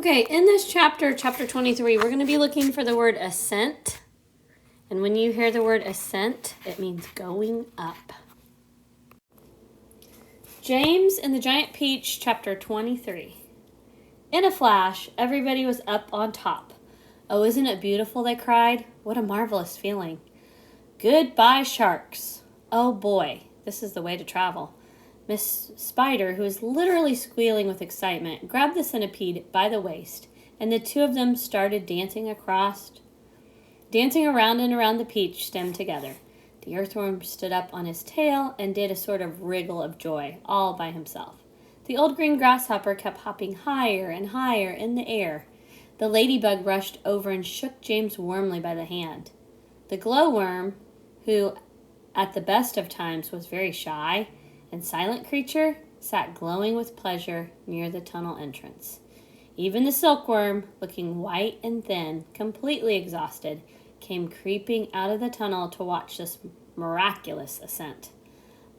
Okay, in this chapter 23, we're going to be looking for the word ascent. And when you hear the word ascent, it means going up. James and the Giant Peach, chapter 23. In a flash, everybody was up on top. "Oh, isn't it beautiful?" they cried. "What a marvelous feeling." "Goodbye, sharks." "Oh boy, this is the way to travel." Miss Spider, who was literally squealing with excitement, grabbed the centipede by the waist, and the two of them started dancing around and around the peach stem together. The earthworm stood up on his tail and did a sort of wriggle of joy, all by himself. The old green grasshopper kept hopping higher and higher in the air. The ladybug rushed over and shook James warmly by the hand. The glowworm, who at the best of times was very shy and silent creature, sat glowing with pleasure near the tunnel entrance. Even the silkworm, looking white and thin, completely exhausted, came creeping out of the tunnel to watch this miraculous ascent.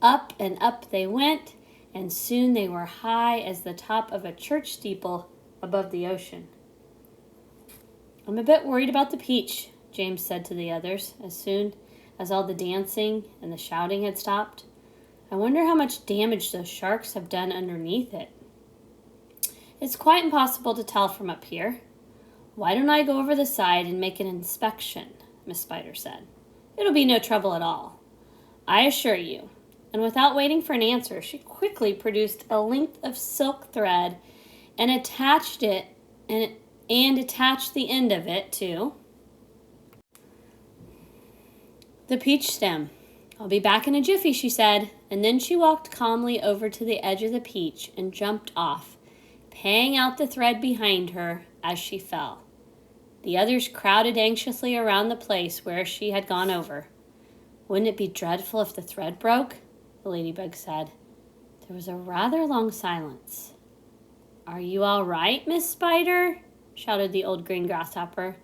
Up and up they went, and soon they were high as the top of a church steeple above the ocean. "I'm a bit worried about the peach," James said to the others, as soon as all the dancing and the shouting had stopped. "I wonder how much damage those sharks have done underneath it." "It's quite impossible to tell from up here." "Why don't I go over the side and make an inspection?" Miss Spider said. "It'll be no trouble at all, I assure you." And without waiting for an answer, she quickly produced a length of silk thread and attached the end of it to the peach stem. "I'll be back in a jiffy," she said, and then she walked calmly over to the edge of the peach and jumped off, paying out the thread behind her as she fell. The others crowded anxiously around the place where she had gone over. "Wouldn't it be dreadful if the thread broke?" the ladybug said. There was a rather long silence. "Are you all right, Miss Spider?" shouted the old green grasshopper.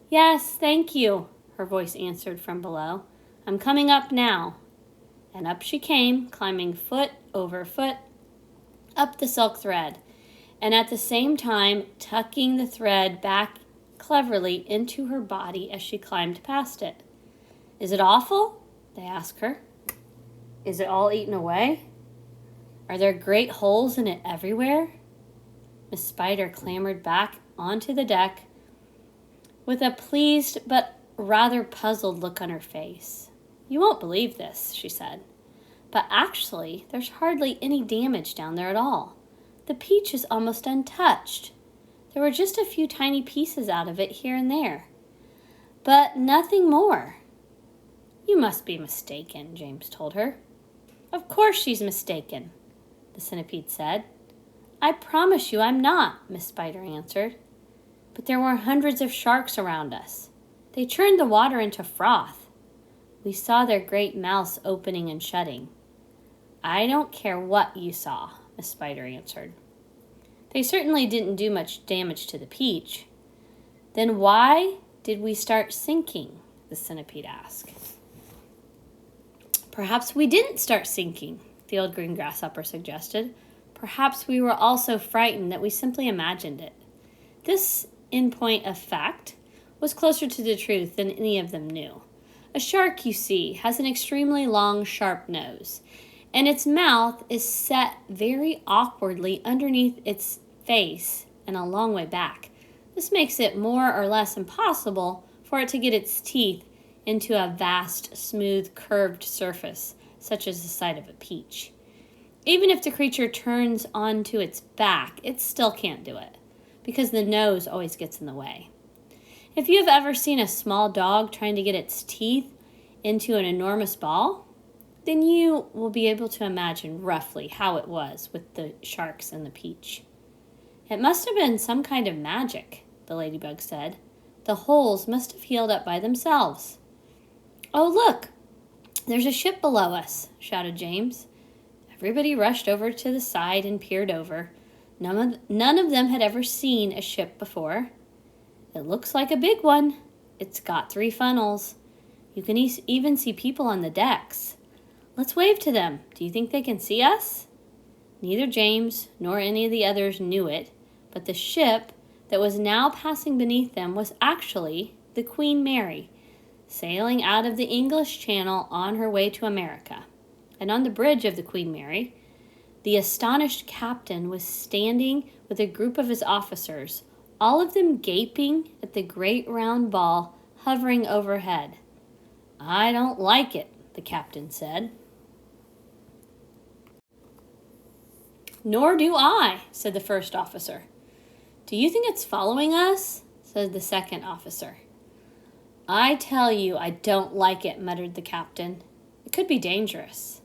"Yes, thank you," her voice answered from below. "I'm coming up now." And up she came, climbing foot over foot up the silk thread, and at the same time tucking the thread back cleverly into her body as she climbed past it. "Is it awful?" they asked her. "Is it all eaten away? Are there great holes in it everywhere?" Miss Spider clambered back onto the deck with a pleased but rather puzzled look on her face. "You won't believe this," she said, "but actually there's hardly any damage down there at all. The peach is almost untouched. There were just a few tiny pieces out of it here and there, but nothing more." "You must be mistaken," James told her. "Of course she's mistaken," the centipede said. "I promise you I'm not," Miss Spider answered. "But there were hundreds of sharks around us. They churned the water into froth. We saw their great mouths opening and shutting." "I don't care what you saw," Miss Spider answered. "They certainly didn't do much damage to the peach." "Then why did we start sinking?" the centipede asked. "Perhaps we didn't start sinking," the old green grasshopper suggested. "Perhaps we were all so frightened that we simply imagined it." This, in point of fact, was closer to the truth than any of them knew. A shark, you see, has an extremely long, sharp nose, and its mouth is set very awkwardly underneath its face and a long way back. This makes it more or less impossible for it to get its teeth into a vast, smooth, curved surface, such as the side of a peach. Even if the creature turns onto its back, it still can't do it, because the nose always gets in the way. If you have ever seen a small dog trying to get its teeth into an enormous ball, then you will be able to imagine roughly how it was with the sharks and the peach. "It must have been some kind of magic," the ladybug said. "The holes must have healed up by themselves." "Oh, look, there's a ship below us," shouted James. Everybody rushed over to the side and peered over. None of them had ever seen a ship before. "It looks like a big one. It's got 3 funnels. You can even see people on the decks. Let's wave to them. Do you think they can see us?" Neither James nor any of the others knew it, but the ship that was now passing beneath them was actually the Queen Mary, sailing out of the English Channel on her way to America. And on the bridge of the Queen Mary, the astonished captain was standing with a group of his officers, all of them gaping at the great round ball hovering overhead. "I don't like it," the captain said. "Nor do I," said the first officer. "Do you think it's following us?" said the second officer. "I tell you I don't like it," muttered the captain. "It could be dangerous,"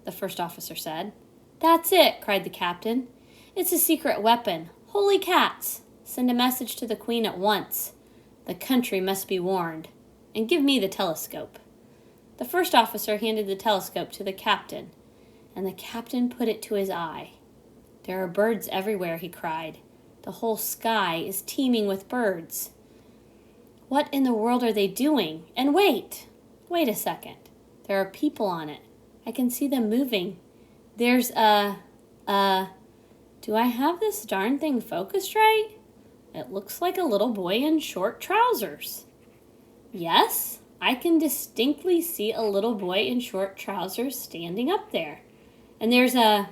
the first officer said. "That's it," cried the captain. "It's a secret weapon. Holy cats! Send a message to the Queen at once. The country must be warned. And give me the telescope." The first officer handed the telescope to the captain, and the captain put it to his eye. "There are birds everywhere," he cried. "The whole sky is teeming with birds. What in the world are they doing? And wait a second. There are people on it. I can see them moving. There's do I have this darn thing focused right? It looks like a little boy in short trousers. Yes, I can distinctly see a little boy in short trousers standing up there. And there's a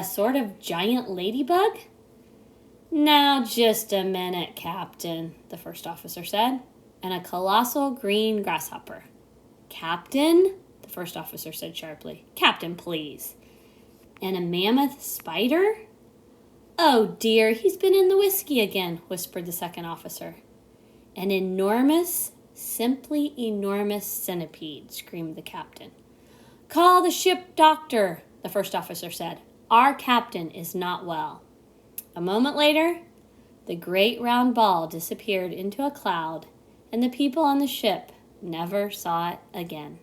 sort of giant ladybug." "Now, just a minute, Captain," the first officer said. "And a colossal green grasshopper." "Captain," the first officer said sharply. "Captain, please." "And a mammoth spider?" "Oh, dear, he's been in the whiskey again," whispered the second officer. "An enormous, simply enormous centipede," screamed the captain. "Call the ship doctor," the first officer said. "Our captain is not well." A moment later, the great round ball disappeared into a cloud, and the people on the ship never saw it again.